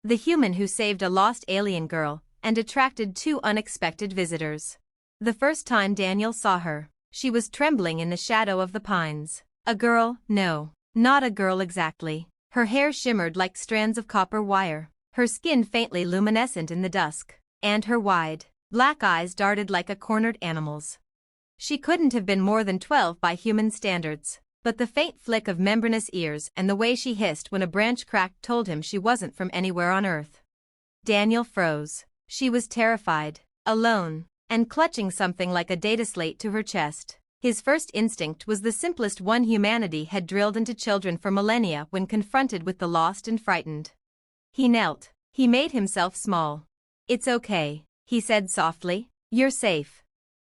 the human who saved a lost alien girl and attracted two unexpected visitors. The first time Daniel saw her, she was trembling in the shadow of the pines. A girl? No, not a girl exactly. Her hair shimmered like strands of copper wire, her skin faintly luminescent in the dusk, and her wide, black eyes darted like a cornered animal's. She couldn't have been more than 12 by human standards, but the faint flick of membranous ears and the way she hissed when a branch cracked told him she wasn't from anywhere on Earth. Daniel froze. She was terrified, alone, and clutching something like a data slate to her chest. His first instinct was the simplest one humanity had drilled into children for millennia when confronted with the lost and frightened. He knelt. He made himself small. "It's okay," he said softly. "You're safe."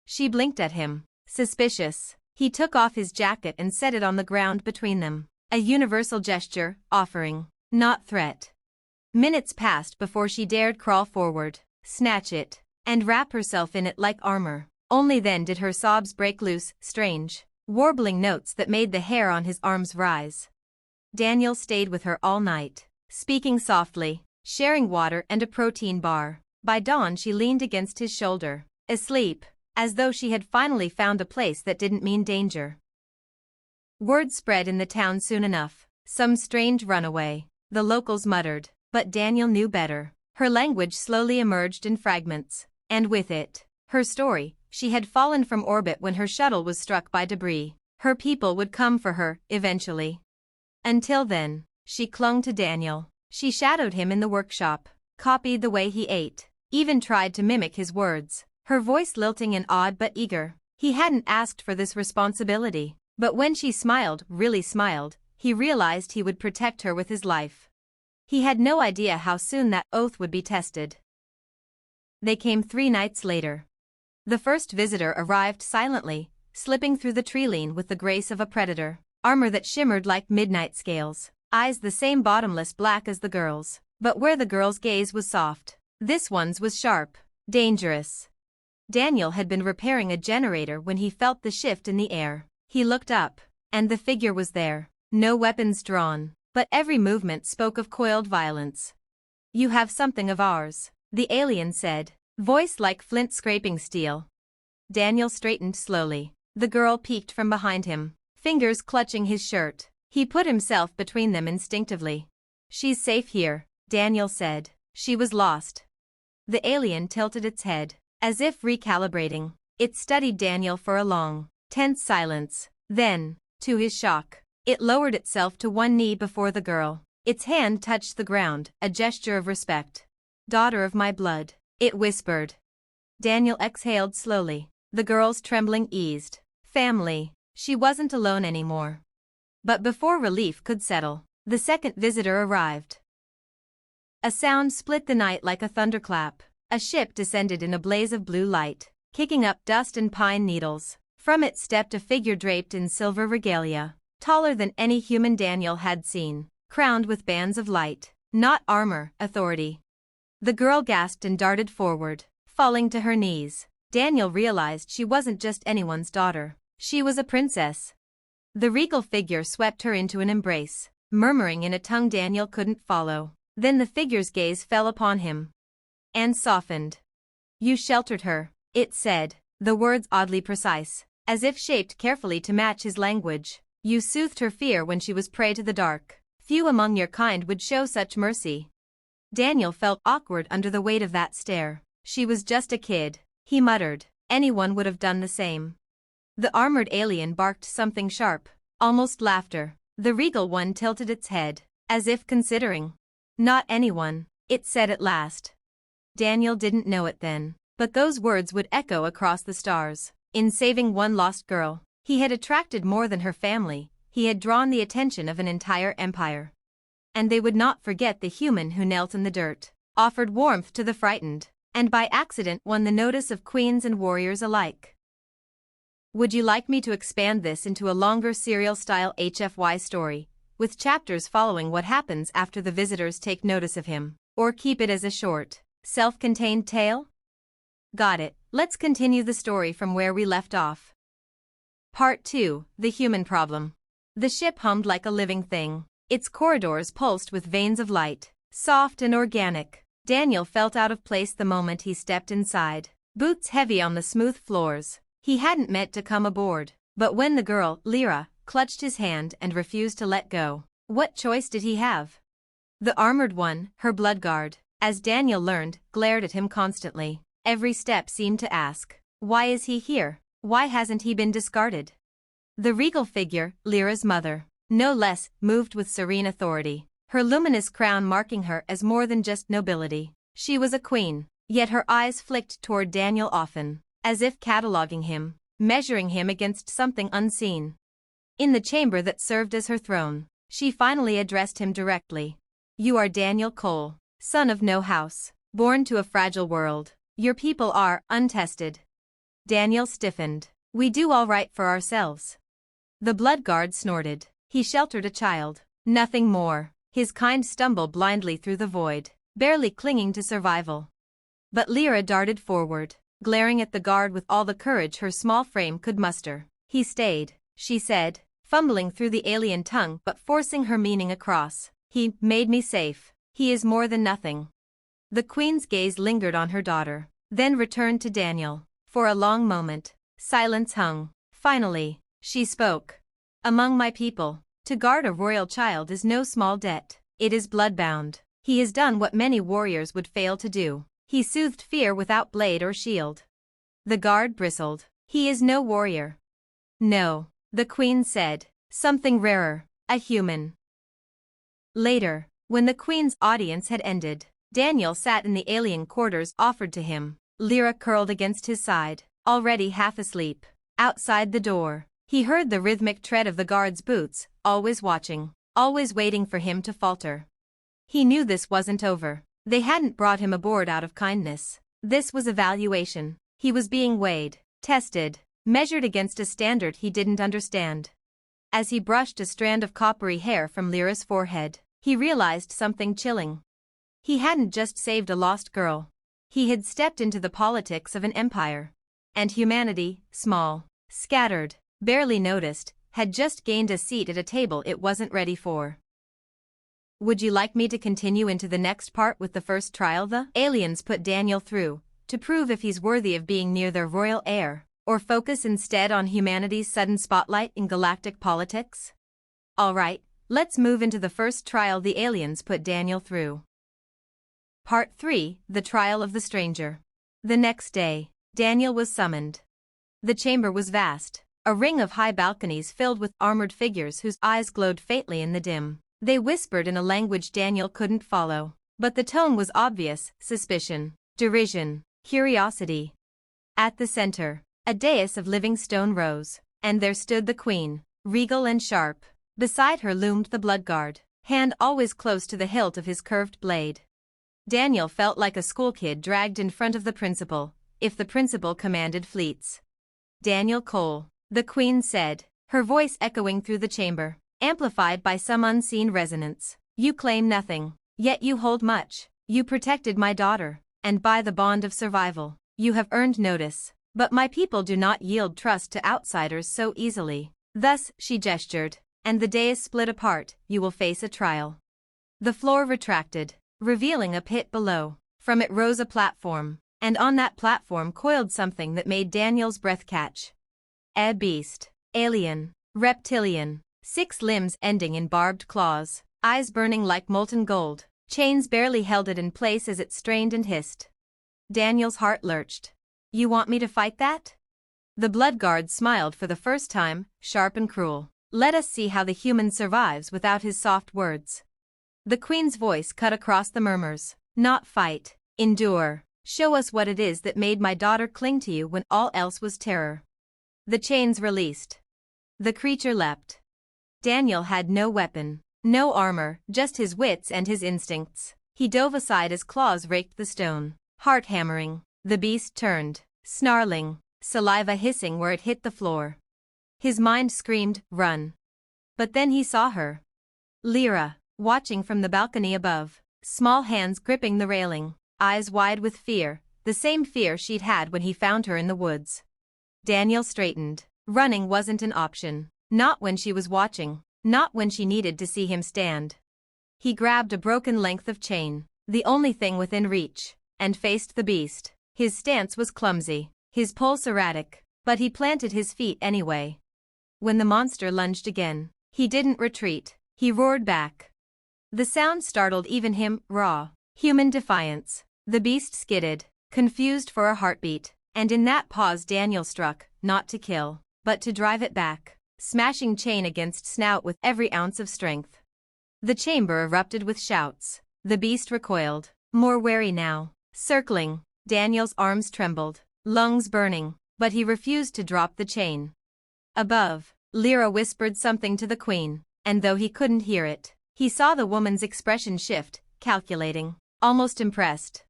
She blinked at him, suspicious. He took off his jacket and set it on the ground between them, a universal gesture, offering, not threat. Minutes passed before she dared crawl forward, snatch it, and wrap herself in it like armor. Only then did her sobs break loose, strange, warbling notes that made the hair on his arms rise. Daniel stayed with her all night, speaking softly, sharing water and a protein bar. By dawn she leaned against his shoulder, asleep, as though she had finally found a place that didn't mean danger. Word spread in the town soon enough. Some strange runaway, the locals muttered, but Daniel knew better. Her language slowly emerged in fragments, and with it, her story. She had fallen from orbit when her shuttle was struck by debris. Her people would come for her, eventually. Until then, she clung to Daniel. She shadowed him in the workshop, copied the way he ate, even tried to mimic his words, her voice lilting and odd but eager. He hadn't asked for this responsibility, but when she smiled, really smiled, he realized he would protect her with his life. He had no idea how soon that oath would be tested. They came 3 nights later. The first visitor arrived silently, slipping through the tree-line with the grace of a predator, armor that shimmered like midnight scales, eyes the same bottomless black as the girl's, but where the girl's gaze was soft, this one's was sharp, dangerous. Daniel had been repairing a generator when he felt the shift in the air. He looked up, and the figure was there, no weapons drawn, but every movement spoke of coiled violence. "You have something of ours," the alien said, voice like flint scraping steel. Daniel straightened slowly. The girl peeked from behind him, fingers clutching his shirt. He put himself between them instinctively. "She's safe here," Daniel said. "She was lost." The alien tilted its head, as if recalibrating. It studied Daniel for a long, tense silence. Then, to his shock, it lowered itself to one knee before the girl. Its hand touched the ground, a gesture of respect. "Daughter of my blood," it whispered. Daniel exhaled slowly. The girl's trembling eased. Family. She wasn't alone anymore. But before relief could settle, the second visitor arrived. A sound split the night like a thunderclap. A ship descended in a blaze of blue light, kicking up dust and pine needles. From it stepped a figure draped in silver regalia, taller than any human Daniel had seen, crowned with bands of light, not armor, authority. The girl gasped and darted forward, falling to her knees. Daniel realized she wasn't just anyone's daughter. She was a princess. The regal figure swept her into an embrace, murmuring in a tongue Daniel couldn't follow. Then the figure's gaze fell upon him and softened. "You sheltered her," it said, the words oddly precise, as if shaped carefully to match his language. "You soothed her fear when she was prey to the dark. Few among your kind would show such mercy." Daniel felt awkward under the weight of that stare. "She was just a kid," he muttered. "Anyone would have done the same." The armored alien barked something sharp, almost laughter. The regal one tilted its head, as if considering. "Not anyone," it said at last. Daniel didn't know it then, but those words would echo across the stars. In saving one lost girl, he had attracted more than her family. He had drawn the attention of an entire empire. And they would not forget the human who knelt in the dirt, offered warmth to the frightened, and by accident won the notice of queens and warriors alike. Would you like me to expand this into a longer serial-style HFY story, with chapters following what happens after the visitors take notice of him, or keep it as a short, self-contained tale? Got it. Let's continue the story from where we left off. Part 2, The Human Problem. The ship hummed like a living thing. Its corridors pulsed with veins of light, soft and organic. Daniel felt out of place the moment he stepped inside. Boots heavy on the smooth floors. He hadn't meant to come aboard. But when the girl, Lyra, clutched his hand and refused to let go, what choice did he have? The armored one, her bloodguard, as Daniel learned, glared at him constantly. Every step seemed to ask, why is he here? Why hasn't he been discarded? The regal figure, Lyra's mother, no less, moved with serene authority, her luminous crown marking her as more than just nobility. She was a queen, yet her eyes flicked toward Daniel often, as if cataloging him, measuring him against something unseen. In the chamber that served as her throne, she finally addressed him directly. You are Daniel Cole, son of no house, born to a fragile world. Your people are untested. Daniel stiffened. We do all right for ourselves. The bloodguard snorted. He sheltered a child. Nothing more. His kind stumbled blindly through the void, barely clinging to survival. But Lyra darted forward, glaring at the guard with all the courage her small frame could muster. He stayed, she said, fumbling through the alien tongue but forcing her meaning across. He made me safe. He is more than nothing. The queen's gaze lingered on her daughter, then returned to Daniel. For a long moment, silence hung. Finally, she spoke. Among my people, to guard a royal child is no small debt. It is bloodbound. He has done what many warriors would fail to do. He soothed fear without blade or shield. The guard bristled. He is no warrior. No, the queen said. Something rarer, a human. Later, when the queen's audience had ended, Daniel sat in the alien quarters offered to him. Lyra curled against his side, already half asleep. Outside the door, he heard the rhythmic tread of the guard's boots, always watching, always waiting for him to falter. He knew this wasn't over. They hadn't brought him aboard out of kindness. This was evaluation. He was being weighed, tested, measured against a standard he didn't understand. As he brushed a strand of coppery hair from Lyra's forehead, he realized something chilling. He hadn't just saved a lost girl. He had stepped into the politics of an empire. And humanity, small, scattered, barely noticed, had just gained a seat at a table it wasn't ready for. Would you like me to continue into the next part with the first trial the aliens put Daniel through, to prove if he's worthy of being near their royal heir, or focus instead on humanity's sudden spotlight in galactic politics? Alright, let's move into the first trial the aliens put Daniel through. Part 3, The Trial of the Stranger. The next day, Daniel was summoned. The chamber was vast, a ring of high balconies filled with armored figures whose eyes glowed faintly in the dim. They whispered in a language Daniel couldn't follow, but the tone was obvious: suspicion, derision, curiosity. At the center, a dais of living stone rose, and there stood the queen, regal and sharp. Beside her loomed the bloodguard, hand always close to the hilt of his curved blade. Daniel felt like a schoolkid dragged in front of the principal, if the principal commanded fleets. Daniel Cole, the queen said, her voice echoing through the chamber, amplified by some unseen resonance. You claim nothing, yet you hold much. You protected my daughter, and by the bond of survival, you have earned notice. But my people do not yield trust to outsiders so easily. Thus, she gestured, and the dais split apart. You will face a trial. The floor retracted, revealing a pit below. From it rose a platform, and on that platform coiled something that made Daniel's breath catch. A beast, alien, reptilian, 6 limbs ending in barbed claws, eyes burning like molten gold, chains barely held it in place as it strained and hissed. Daniel's heart lurched. You want me to fight that? The bloodguard smiled for the first time, sharp and cruel. Let us see how the human survives without his soft words. The queen's voice cut across the murmurs. Not fight, endure. Show us what it is that made my daughter cling to you when all else was terror. The chains released. The creature leapt. Daniel had no weapon, no armor, just his wits and his instincts. He dove aside as claws raked the stone. Heart hammering, the beast turned, snarling, saliva hissing where it hit the floor. His mind screamed, run. But then he saw her. Lyra, watching from the balcony above, small hands gripping the railing, eyes wide with fear, the same fear she'd had when he found her in the woods. Daniel straightened. Running wasn't an option. Not when she was watching, not when she needed to see him stand. He grabbed a broken length of chain, the only thing within reach, and faced the beast. His stance was clumsy, his pulse erratic, but he planted his feet anyway. When the monster lunged again, he didn't retreat, he roared back. The sound startled even him, raw, human defiance. The beast skidded, confused for a heartbeat, and in that pause Daniel struck, not to kill, but to drive it back, smashing chain against snout with every ounce of strength. The chamber erupted with shouts. The beast recoiled, more wary now, circling. Daniel's arms trembled, lungs burning, but he refused to drop the chain. Above, Lyra whispered something to the queen, and though he couldn't hear it, he saw the woman's expression shift, calculating, almost impressed.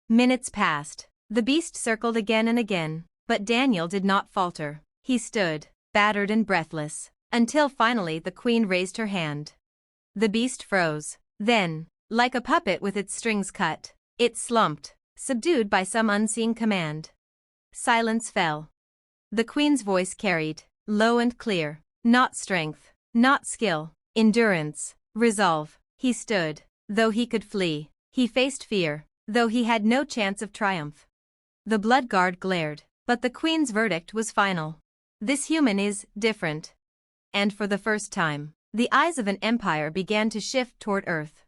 Minutes passed. The beast circled again and again, but Daniel did not falter. He stood, battered and breathless, until finally the queen raised her hand. The beast froze. Then, like a puppet with its strings cut, it slumped, subdued by some unseen command. Silence fell. The queen's voice carried, low and clear, not strength, not skill, endurance, resolve. He stood, though he could flee. He faced fear, though he had no chance of triumph. The blood guard glared, but the queen's verdict was final. This human is different. And for the first time, the eyes of an empire began to shift toward Earth.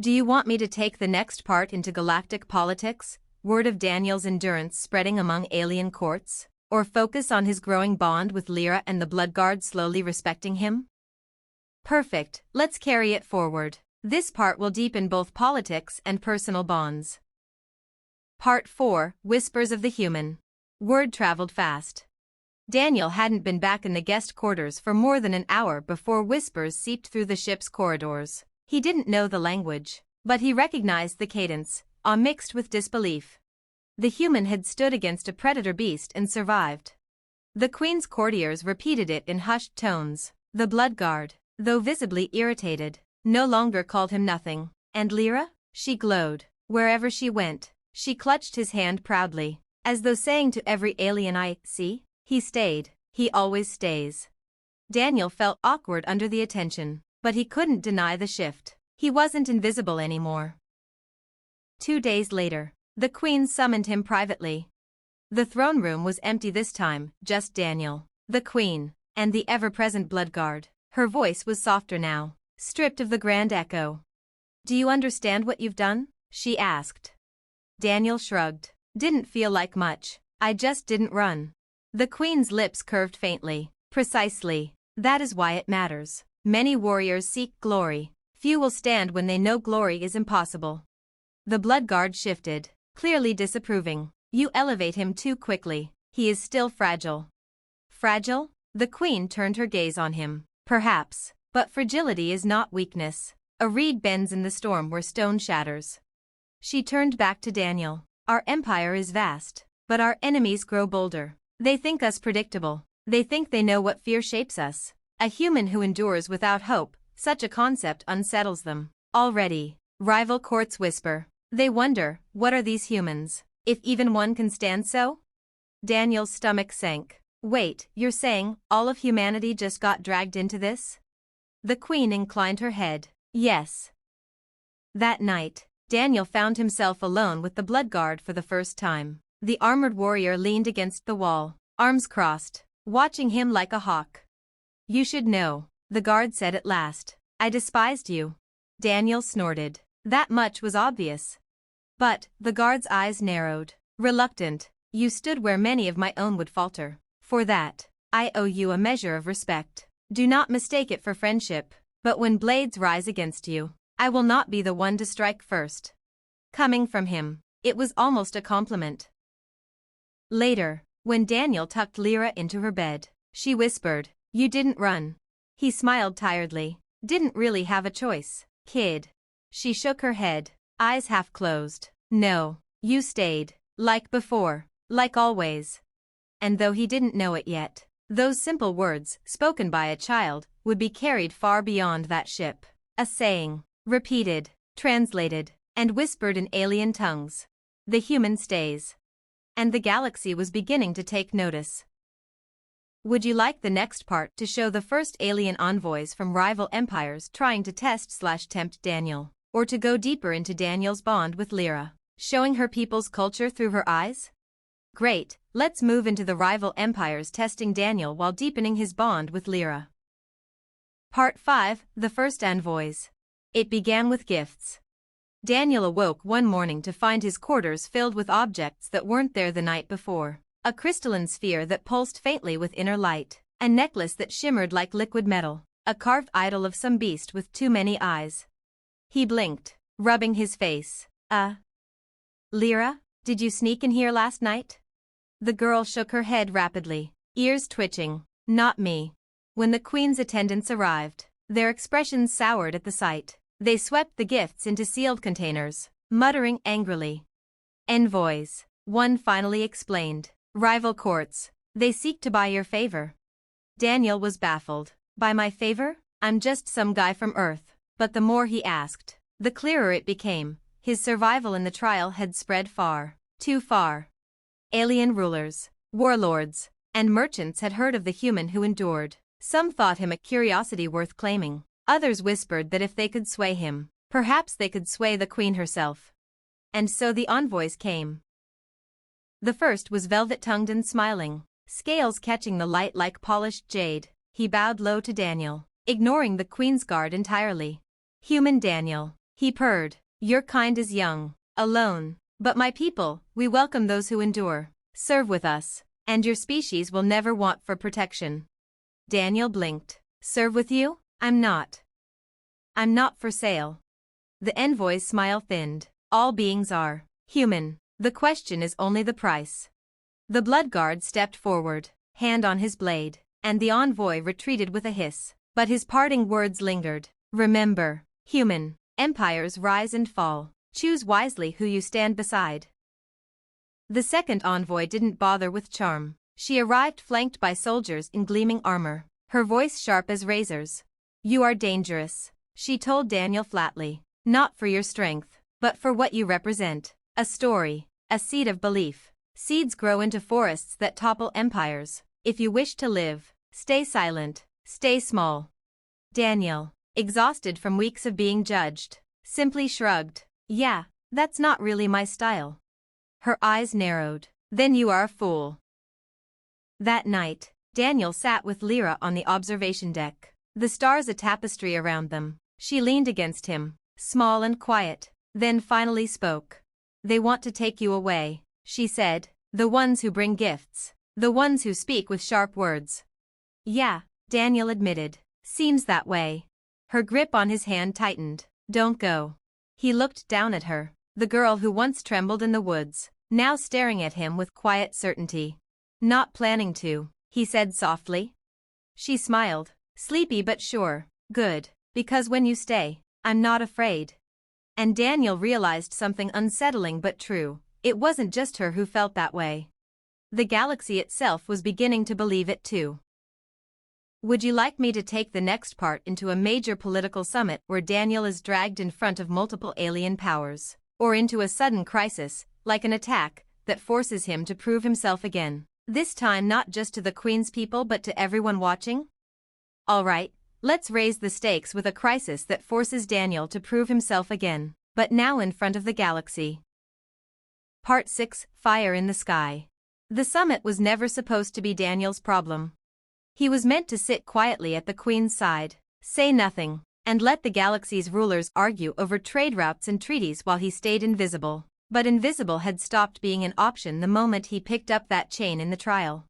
Do you want me to take the next part into galactic politics, word of Daniel's endurance spreading among alien courts, or focus on his growing bond with Lyra and the Bloodguard slowly respecting him? Perfect, let's carry it forward. This part will deepen both politics and personal bonds. Part 4, Whispers of the Human. Word traveled fast. Daniel hadn't been back in the guest quarters for more than an hour before whispers seeped through the ship's corridors. He didn't know the language, but he recognized the cadence, awe mixed with disbelief. The human had stood against a predator beast and survived. The queen's courtiers repeated it in hushed tones. The Bloodguard, though visibly irritated, no longer called him nothing. And Lyra? She glowed. Wherever she went, she clutched his hand proudly, as though saying to every alien, "I see." He stayed. He always stays. Daniel felt awkward under the attention, but he couldn't deny the shift. He wasn't invisible anymore. 2 days later, the queen summoned him privately. The throne room was empty this time, just Daniel, the queen, and the ever-present Bloodguard. Her voice was softer now, stripped of the grand echo. "Do you understand what you've done?" she asked. Daniel shrugged. "Didn't feel like much. I just didn't run." The queen's lips curved faintly. "Precisely. That is why it matters. Many warriors seek glory. Few will stand when they know glory is impossible." The Bloodguard shifted, clearly disapproving. "You elevate him too quickly. He is still fragile." "Fragile?" The queen turned her gaze on him. "Perhaps, but fragility is not weakness. A reed bends in the storm where stone shatters." She turned back to Daniel. "Our empire is vast, but our enemies grow bolder. They think us predictable. They think they know what fear shapes us. A human who endures without hope, such a concept unsettles them. Already, rival courts whisper. They wonder, what are these humans, if even one can stand so?" Daniel's stomach sank. "Wait, you're saying, all of humanity just got dragged into this?" The queen inclined her head. "Yes." That night, Daniel found himself alone with the Bloodguard for the first time. The armored warrior leaned against the wall, arms crossed, watching him like a hawk. "You should know," the guard said at last. "I despised you." Daniel snorted. That much was obvious. But, the guard's eyes narrowed. "Reluctant, you stood where many of my own would falter. For that, I owe you a measure of respect. Do not mistake it for friendship. But when blades rise against you, I will not be the one to strike first." Coming from him, it was almost a compliment. Later, when Daniel tucked Lyra into her bed, she whispered, "You didn't run." He smiled tiredly. "Didn't really have a choice, kid." She shook her head, eyes half closed. "No, you stayed, like before, like always." And though he didn't know it yet, those simple words, spoken by a child, would be carried far beyond that ship. A saying, repeated, translated, and whispered in alien tongues. The human stays. And the galaxy was beginning to take notice. Would you like the next part to show the first alien envoys from rival empires trying to test/tempt Daniel? Or to go deeper into Daniel's bond with Lyra, showing her people's culture through her eyes? Great, let's move into the rival empires testing Daniel while deepening his bond with Lyra. Part 5, The First Envoys. It began with gifts. Daniel awoke one morning to find his quarters filled with objects that weren't there the night before. A crystalline sphere that pulsed faintly with inner light, a necklace that shimmered like liquid metal, a carved idol of some beast with too many eyes. He blinked, rubbing his face. Lyra, did you sneak in here last night? The girl shook her head rapidly, ears twitching. Not me. When the queen's attendants arrived, their expressions soured at the sight. They swept the gifts into sealed containers, muttering angrily. Envoys, one finally explained. Rival courts, they seek to buy your favor. Daniel was baffled. By my favor? I'm just some guy from Earth. But the more he asked, the clearer it became. His survival in the trial had spread far, too far. Alien rulers, warlords, and merchants had heard of the human who endured. Some thought him a curiosity worth claiming. Others whispered that if they could sway him, perhaps they could sway the queen herself. And so the envoys came. The first was velvet-tongued and smiling, scales catching the light like polished jade. He bowed low to Daniel, ignoring the queen's guard entirely. Human Daniel, he purred, your kind is young, alone, but my people, we welcome those who endure. Serve with us, and your species will never want for protection. Daniel blinked. Serve with you? I'm not. I'm not for sale. The envoy's smile thinned. All beings are human. The question is only the price. The blood guard stepped forward, hand on his blade, and the envoy retreated with a hiss. But his parting words lingered. Remember, human, empires rise and fall. Choose wisely who you stand beside. The second envoy didn't bother with charm. She arrived flanked by soldiers in gleaming armor, her voice sharp as razors. You are dangerous, she told Daniel flatly. Not for your strength, but for what you represent. A story. A seed of belief. Seeds grow into forests that topple empires. If you wish to live, stay silent, stay small. Daniel, exhausted from weeks of being judged, simply shrugged. Yeah, that's not really my style. Her eyes narrowed. Then you are a fool. That night, Daniel sat with Lyra on the observation deck, the stars a tapestry around them. She leaned against him, small and quiet, then finally spoke. They want to take you away, she said. The ones who bring gifts. The ones who speak with sharp words. Yeah, Daniel admitted. Seems that way. Her grip on his hand tightened. Don't go. He looked down at her, the girl who once trembled in the woods, now staring at him with quiet certainty. Not planning to, he said softly. She smiled, sleepy but sure. Good, because when you stay, I'm not afraid. And Daniel realized something unsettling but true. It wasn't just her who felt that way. The galaxy itself was beginning to believe it too. Would you like me to take the next part into a major political summit where Daniel is dragged in front of multiple alien powers, or into a sudden crisis, like an attack, that forces him to prove himself again? This time not just to the Queen's people but to everyone watching? Alright, let's raise the stakes with a crisis that forces Daniel to prove himself again, but now in front of the galaxy. Part 6, Fire in the Sky. The summit was never supposed to be Daniel's problem. He was meant to sit quietly at the Queen's side, say nothing, and let the galaxy's rulers argue over trade routes and treaties while he stayed invisible. But invisible had stopped being an option the moment he picked up that chain in the trial.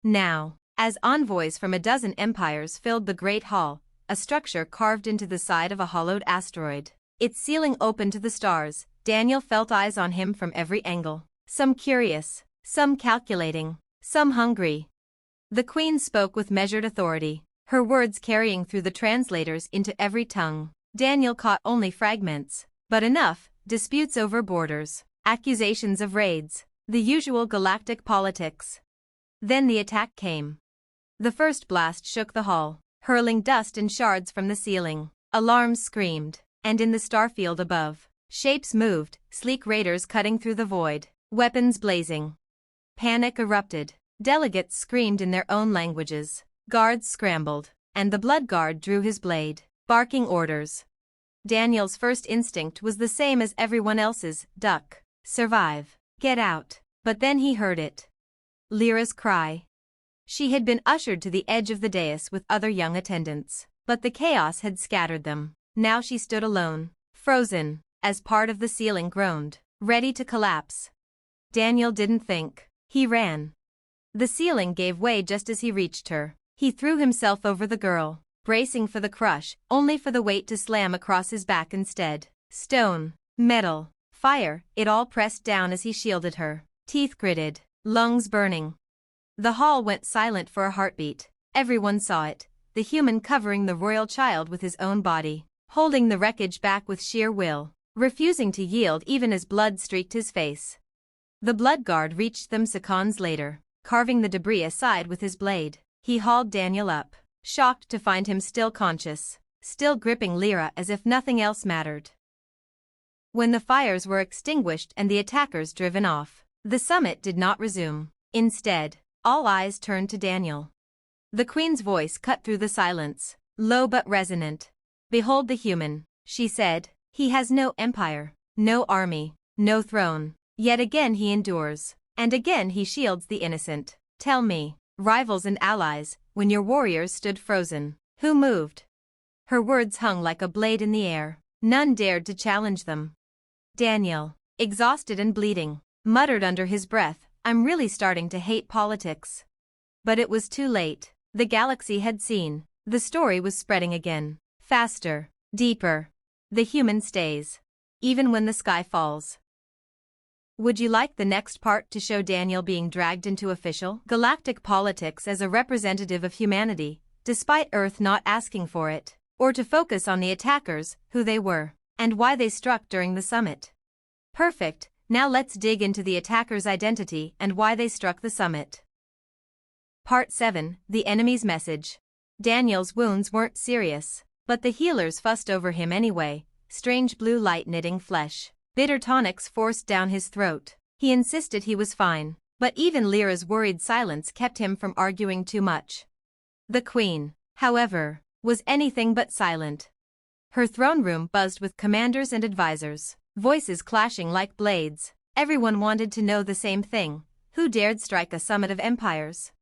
Now, as envoys from a dozen empires filled the Great Hall, a structure carved into the side of a hollowed asteroid, its ceiling open to the stars, Daniel felt eyes on him from every angle. Some curious, some calculating, some hungry. The Queen spoke with measured authority, her words carrying through the translators into every tongue. Daniel caught only fragments, but enough. Disputes over borders, accusations of raids, the usual galactic politics. Then the attack came. The first blast shook the hall, hurling dust and shards from the ceiling. Alarms screamed, and in the starfield above, shapes moved, sleek raiders cutting through the void, weapons blazing. Panic erupted. Delegates screamed in their own languages. Guards scrambled, and the blood guard drew his blade, barking orders. Daniel's first instinct was the same as everyone else's: duck, survive, get out. But then he heard it. Lyra's cry. She had been ushered to the edge of the dais with other young attendants, but the chaos had scattered them. Now she stood alone, frozen, as part of the ceiling groaned, ready to collapse. Daniel didn't think. He ran. The ceiling gave way just as he reached her. He threw himself over the girl, bracing for the crush, only for the weight to slam across his back instead. Stone, metal, fire, it all pressed down as he shielded her, teeth gritted, lungs burning. The hall went silent for a heartbeat. Everyone saw it, the human covering the royal child with his own body, holding the wreckage back with sheer will, refusing to yield even as blood streaked his face. The blood guard reached them seconds later, carving the debris aside with his blade. He hauled Daniel up, shocked to find him still conscious, still gripping Lyra as if nothing else mattered. When the fires were extinguished and the attackers driven off, the summit did not resume. Instead, all eyes turned to Daniel. The queen's voice cut through the silence, low but resonant. "Behold the human," she said. "He has no empire, no army, no throne. Yet again he endures, and again he shields the innocent. Tell me, rivals and allies, when your warriors stood frozen, who moved?" Her words hung like a blade in the air. None dared to challenge them. Daniel, exhausted and bleeding, muttered under his breath, "I'm really starting to hate politics." But it was too late. The galaxy had seen. The story was spreading again. Faster, deeper. The human stays, even when the sky falls. Would you like the next part to show Daniel being dragged into official galactic politics as a representative of humanity, despite Earth not asking for it, or to focus on the attackers, who they were, and why they struck during the summit? Perfect, now let's dig into the attackers' identity and why they struck the summit. Part 7, The Enemy's Message. Daniel's wounds weren't serious, but the healers fussed over him anyway. Strange blue light knitting flesh. Bitter tonics forced down his throat. He insisted he was fine, but even Lyra's worried silence kept him from arguing too much. The queen, however, was anything but silent. Her throne room buzzed with commanders and advisors, voices clashing like blades. Everyone wanted to know the same thing: who dared strike a summit of empires?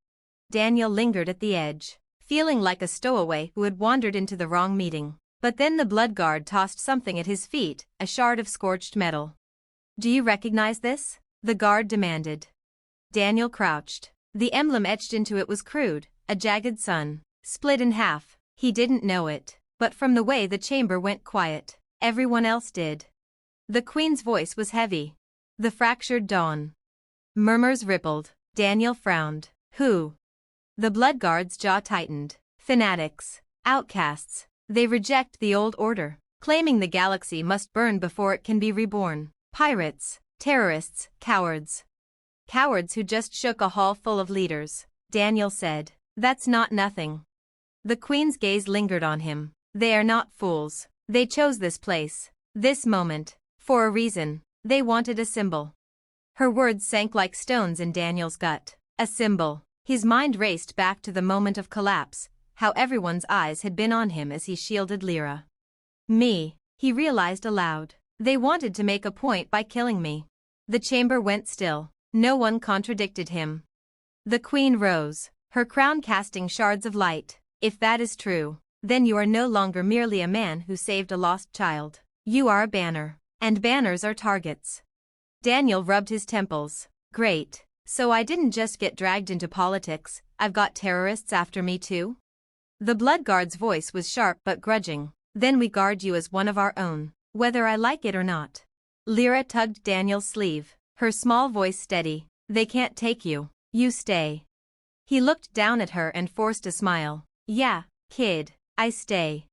Daniel lingered at the edge, feeling like a stowaway who had wandered into the wrong meeting. But then the blood guard tossed something at his feet, a shard of scorched metal. "Do you recognize this?" the guard demanded. Daniel crouched. The emblem etched into it was crude, a jagged sun, split in half. He didn't know it, but from the way the chamber went quiet, everyone else did. The queen's voice was heavy. "The fractured dawn." Murmurs rippled. Daniel frowned. "Who?" The blood guard's jaw tightened. "Fanatics. Outcasts. They reject the old order, claiming the galaxy must burn before it can be reborn. Pirates, terrorists, cowards." "Cowards who just shook a hall full of leaders," Daniel said. "That's not nothing." The queen's gaze lingered on him. "They are not fools. They chose this place, this moment, for a reason. They wanted a symbol." Her words sank like stones in Daniel's gut. A symbol. His mind raced back to the moment of collapse, how everyone's eyes had been on him as he shielded Lyra. "Me," he realized aloud. "They wanted to make a point by killing me." The chamber went still. No one contradicted him. The queen rose, her crown casting shards of light. "If that is true, then you are no longer merely a man who saved a lost child. You are a banner, and banners are targets." Daniel rubbed his temples. "Great. So I didn't just get dragged into politics, I've got terrorists after me too?" The blood guard's voice was sharp but grudging. "Then we guard you as one of our own, whether I like it or not." Lyra tugged Daniel's sleeve, her small voice steady. "They can't take you. You stay." He looked down at her and forced a smile. "Yeah, kid, I stay."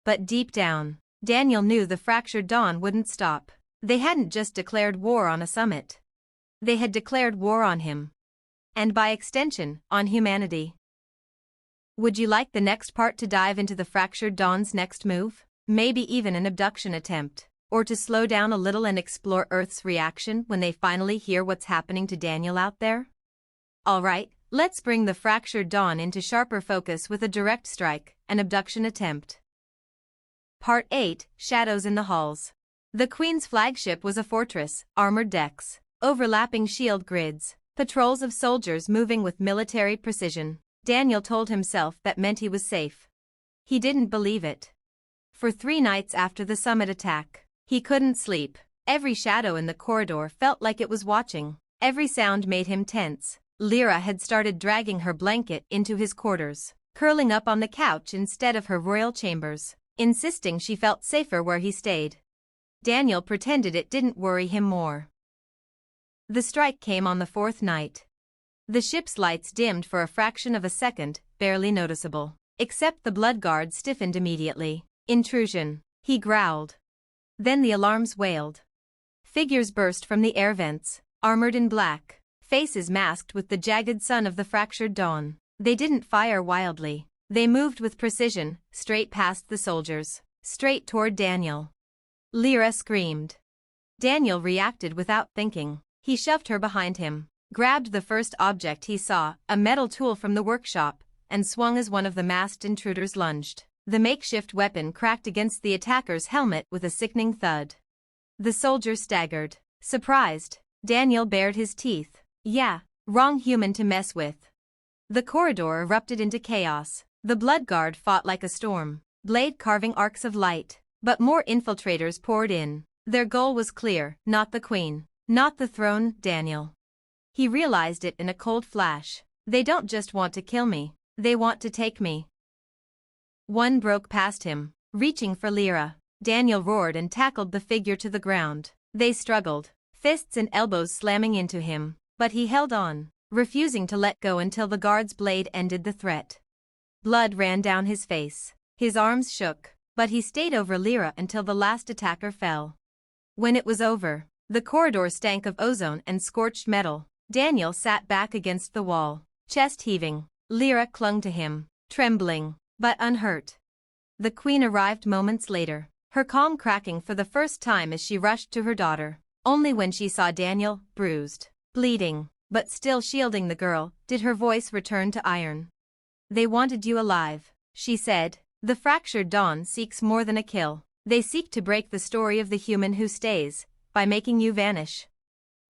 But deep down, Daniel knew the fractured dawn wouldn't stop. They hadn't just declared war on a summit. They had declared war on him. And by extension, on humanity. Would you like the next part to dive into the fractured dawn's next move? Maybe even an abduction attempt, or to slow down a little and explore Earth's reaction when they finally hear what's happening to Daniel out there? Alright, Let's bring the fractured dawn into sharper focus with a direct strike, an abduction attempt. Part 8, Shadows in the Halls. The Queen's flagship was a fortress, armored decks, overlapping shield grids, patrols of soldiers moving with military precision. Daniel told himself that meant he was safe. He didn't believe it. For 3 nights after the summit attack, he couldn't sleep. Every shadow in the corridor felt like it was watching. Every sound made him tense. Lyra had started dragging her blanket into his quarters, curling up on the couch instead of her royal chambers, insisting she felt safer where he stayed. Daniel pretended it didn't worry him more. The strike came on the 4th night. The ship's lights dimmed for a fraction of a second, barely noticeable. Except the blood guard stiffened immediately. Intrusion, he growled. Then the alarms wailed. Figures burst from the air vents, armored in black, faces masked with the jagged sun of the fractured dawn. They didn't fire wildly. They moved with precision, straight past the soldiers, straight toward Daniel. Lyra screamed. Daniel reacted without thinking. He shoved her behind him, grabbed the first object he saw, a metal tool from the workshop, and swung as one of the masked intruders lunged. The makeshift weapon cracked against the attacker's helmet with a sickening thud. The soldier staggered. Surprised, Daniel bared his teeth. Yeah, wrong human to mess with. The corridor erupted into chaos. The blood guard fought like a storm, blade carving arcs of light. But more infiltrators poured in. Their goal was clear, not the Queen, not the throne, Daniel. He realized it in a cold flash. They don't just want to kill me, they want to take me. One broke past him, reaching for Lyra. Daniel roared and tackled the figure to the ground. They struggled, fists and elbows slamming into him, but he held on, refusing to let go until the guard's blade ended the threat. Blood ran down his face. His arms shook, but he stayed over Lyra until the last attacker fell. When it was over, the corridor stank of ozone and scorched metal. Daniel sat back against the wall, chest heaving. Lyra clung to him, trembling, but unhurt. The Queen arrived moments later, her calm cracking for the first time as she rushed to her daughter. Only when she saw Daniel, bruised, bleeding, but still shielding the girl, did her voice return to iron. They wanted you alive, she said. The fractured dawn seeks more than a kill. They seek to break the story of the human who stays, by making you vanish.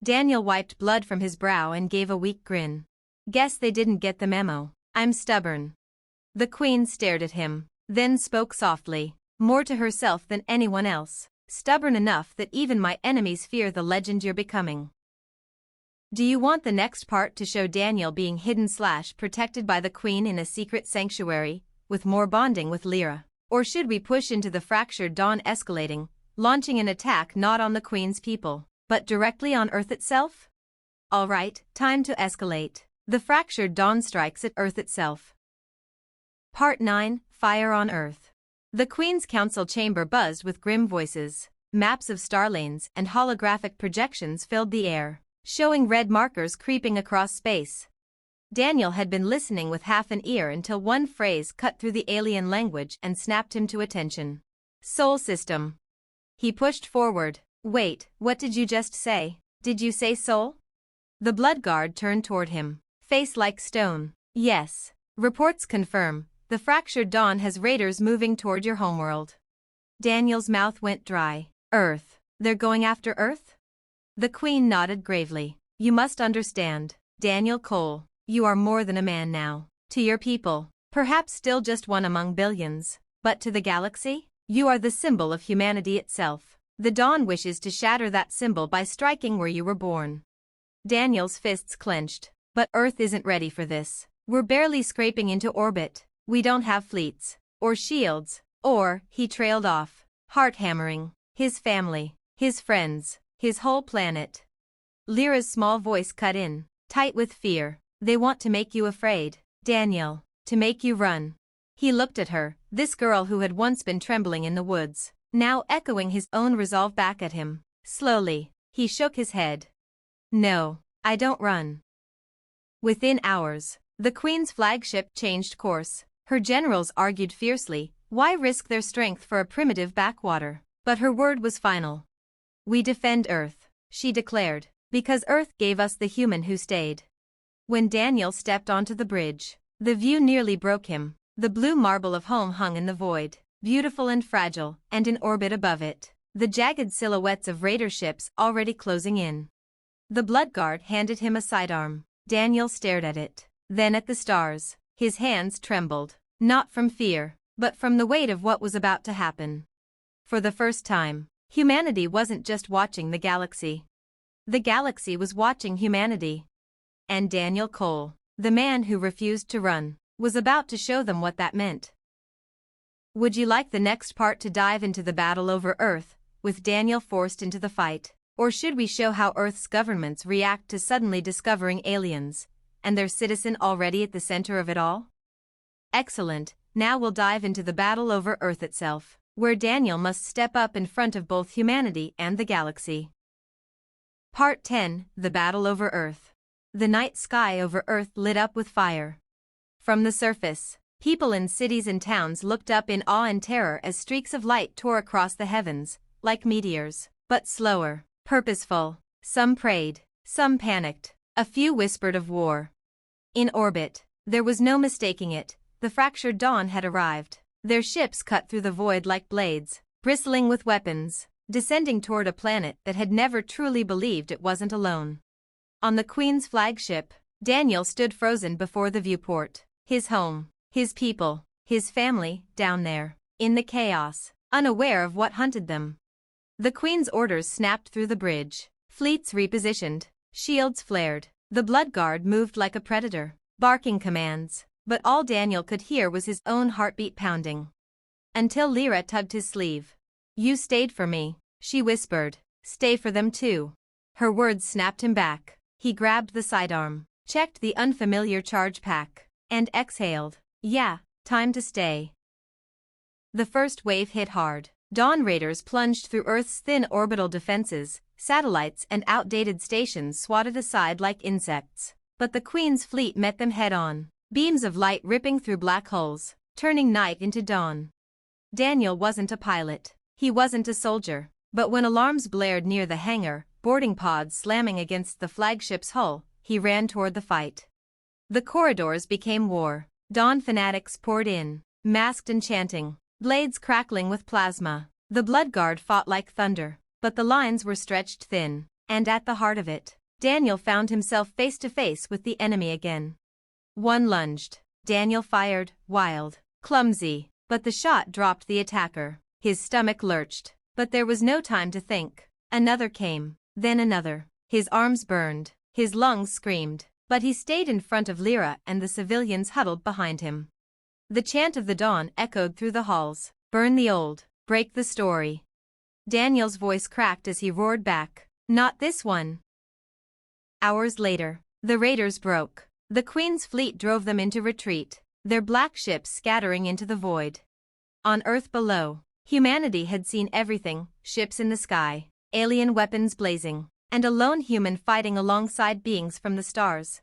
Daniel wiped blood from his brow and gave a weak grin. Guess they didn't get the memo. I'm stubborn. The Queen stared at him, then spoke softly, more to herself than anyone else. Stubborn enough that even my enemies fear the legend you're becoming. Do you want the next part to show Daniel being hidden/protected by the Queen in a secret sanctuary, with more bonding with Lyra? Or should we push into the fractured dawn escalating, launching an attack not on the Queen's people, but directly on Earth itself? Alright, time to escalate. The fractured dawn strikes at Earth itself. Part 9, Fire on Earth. The Queen's Council chamber buzzed with grim voices. Maps of star lanes and holographic projections filled the air, showing red markers creeping across space. Daniel had been listening with half an ear until one phrase cut through the alien language and snapped him to attention. Soul system. He pushed forward. Wait, what did you just say? Did you say soul? The blood guard turned toward him, face like stone. Yes. Reports confirm, the fractured dawn has raiders moving toward your homeworld. Daniel's mouth went dry. Earth. They're going after Earth? The Queen nodded gravely. You must understand, Daniel Cole. You are more than a man now. To your people, perhaps still just one among billions, but to the galaxy, you are the symbol of humanity itself. The dawn wishes to shatter that symbol by striking where you were born. Daniel's fists clenched. But Earth isn't ready for this. We're barely scraping into orbit. We don't have fleets, or shields, or, he trailed off, heart-hammering, his family, his friends, his whole planet. Lyra's small voice cut in, tight with fear. They want to make you afraid, Daniel, to make you run. He looked at her, this girl who had once been trembling in the woods, now echoing his own resolve back at him. Slowly, he shook his head. No, I don't run. Within hours, the Queen's flagship changed course. Her generals argued fiercely, why risk their strength for a primitive backwater? But her word was final. We defend Earth, she declared, because Earth gave us the human who stayed. When Daniel stepped onto the bridge, the view nearly broke him. The blue marble of home hung in the void, beautiful and fragile, and in orbit above it, the jagged silhouettes of raider ships already closing in. The bloodguard handed him a sidearm. Daniel stared at it, then at the stars. His hands trembled, not from fear, but from the weight of what was about to happen. For the first time, humanity wasn't just watching the galaxy. The galaxy was watching humanity. And Daniel Cole, the man who refused to run, was about to show them what that meant. Would you like the next part to dive into the battle over Earth, with Daniel forced into the fight, or should we show how Earth's governments react to suddenly discovering aliens, and their citizen already at the center of it all? Excellent, now we'll dive into the battle over Earth itself, where Daniel must step up in front of both humanity and the galaxy. Part 10, The Battle over Earth. The night sky over Earth lit up with fire. From the surface, people in cities and towns looked up in awe and terror as streaks of light tore across the heavens, like meteors, but slower, purposeful. Some prayed, some panicked, a few whispered of war. In orbit, there was no mistaking it, the fractured dawn had arrived. Their ships cut through the void like blades, bristling with weapons, descending toward a planet that had never truly believed it wasn't alone. On the Queen's flagship, Daniel stood frozen before the viewport. His home, his people, his family, down there, in the chaos, unaware of what hunted them. The Queen's orders snapped through the bridge, fleets repositioned, shields flared, the bloodguard moved like a predator, barking commands, but all Daniel could hear was his own heartbeat pounding. Until Lyra tugged his sleeve. "You stayed for me," she whispered. "Stay for them too." Her words snapped him back. He grabbed the sidearm, checked the unfamiliar charge pack, and exhaled. Yeah, time to stay. The first wave hit hard. Dawn raiders plunged through Earth's thin orbital defenses, satellites and outdated stations swatted aside like insects. But the Queen's fleet met them head-on, beams of light ripping through black holes, turning night into dawn. Daniel wasn't a pilot. He wasn't a soldier. But when alarms blared near the hangar, boarding pods slamming against the flagship's hull, he ran toward the fight. The corridors became war. Dawn fanatics poured in, masked and chanting, blades crackling with plasma. The bloodguard fought like thunder, but the lines were stretched thin, and at the heart of it, Daniel found himself face to face with the enemy again. One lunged. Daniel fired, wild, clumsy, but the shot dropped the attacker. His stomach lurched, but there was no time to think. Another came, then another. His arms burned, his lungs screamed, but he stayed in front of Lyra and the civilians huddled behind him. The chant of the dawn echoed through the halls. Burn the old, break the story. Daniel's voice cracked as he roared back, "Not this one." Hours later, the raiders broke. The Queen's fleet drove them into retreat, their black ships scattering into the void. On Earth below, humanity had seen everything: ships in the sky, alien weapons blazing, and a lone human fighting alongside beings from the stars.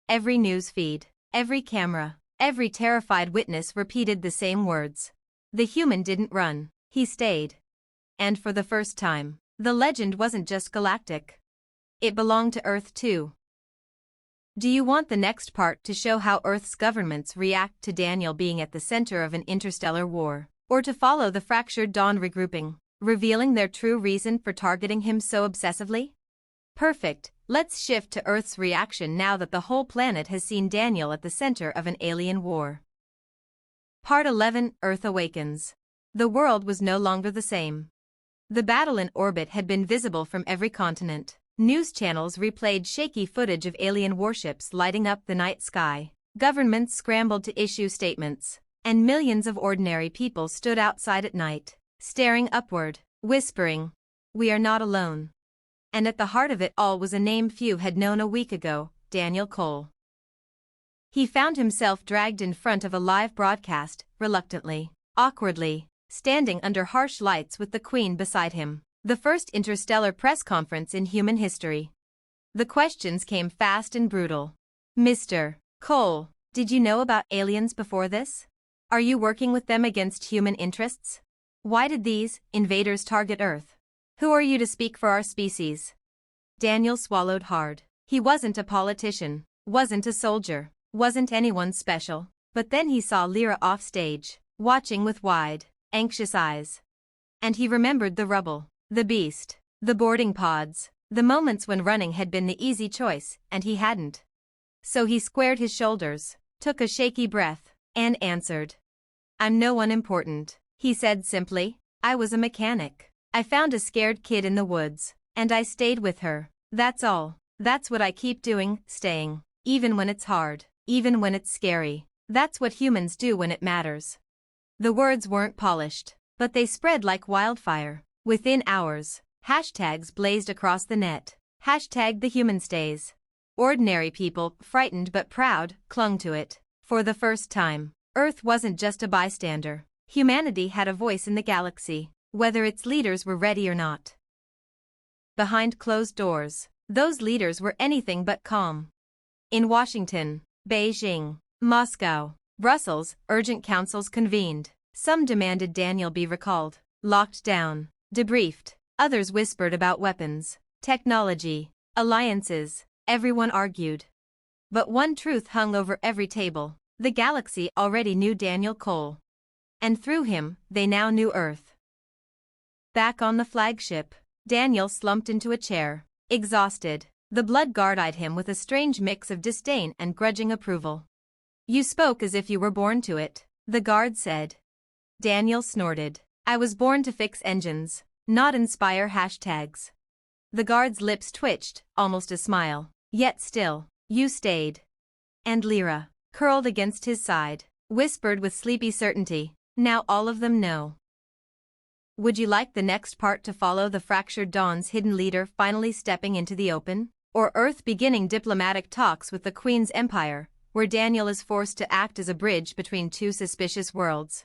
Every news feed, every camera, every terrified witness repeated the same words. The human didn't run, he stayed. And for the first time, the legend wasn't just galactic. It belonged to Earth too. Do you want the next part to show how Earth's governments react to Daniel being at the center of an interstellar war, or to follow the fractured dawn regrouping, revealing their true reason for targeting him so obsessively? Perfect, let's shift to Earth's reaction now that the whole planet has seen Daniel at the center of an alien war. Part 11, Earth Awakens. The world was no longer the same. The battle in orbit had been visible from every continent. News channels replayed shaky footage of alien warships lighting up the night sky. Governments scrambled to issue statements, and millions of ordinary people stood outside at night, staring upward, whispering, "We are not alone." And at the heart of it all was a name few had known a week ago: Daniel Cole. He found himself dragged in front of a live broadcast, reluctantly, awkwardly, standing under harsh lights with the Queen beside him. The first interstellar press conference in human history. The questions came fast and brutal. "Mr. Cole, did you know about aliens before this? Are you working with them against human interests? Why did these invaders target Earth? Who are you to speak for our species?" Daniel swallowed hard. He wasn't a politician. Wasn't a soldier. Wasn't anyone special. But then he saw Lyra off stage, watching with wide, anxious eyes. And he remembered the rubble, the beast, the boarding pods, the moments when running had been the easy choice and he hadn't. So he squared his shoulders, took a shaky breath, and answered. "I'm no one important," he said simply. "I was a mechanic. I found a scared kid in the woods, and I stayed with her. That's all. That's what I keep doing, staying. Even when it's hard, even when it's scary. That's what humans do when it matters." The words weren't polished, but they spread like wildfire. Within hours, hashtags blazed across the net. Hashtag the human stays. Ordinary people, frightened but proud, clung to it. For the first time, Earth wasn't just a bystander. Humanity had a voice in the galaxy, whether its leaders were ready or not. Behind closed doors, those leaders were anything but calm. In Washington, Beijing, Moscow, Brussels, urgent councils convened. Some demanded Daniel be recalled, locked down, debriefed. Others whispered about weapons, technology, alliances. Everyone argued. But one truth hung over every table. The galaxy already knew Daniel Cole. And through him, they now knew Earth. Back on the flagship, Daniel slumped into a chair, exhausted. The blood guard eyed him with a strange mix of disdain and grudging approval. "You spoke as if you were born to it," the guard said. Daniel snorted. "I was born to fix engines, not inspire hashtags." The guard's lips twitched, almost a smile. "Yet still, you stayed." And Lyra, curled against his side, whispered with sleepy certainty, "Now all of them know." Would you like the next part to follow the fractured Dawn's hidden leader finally stepping into the open? Or Earth beginning diplomatic talks with the Queen's Empire, where Daniel is forced to act as a bridge between two suspicious worlds?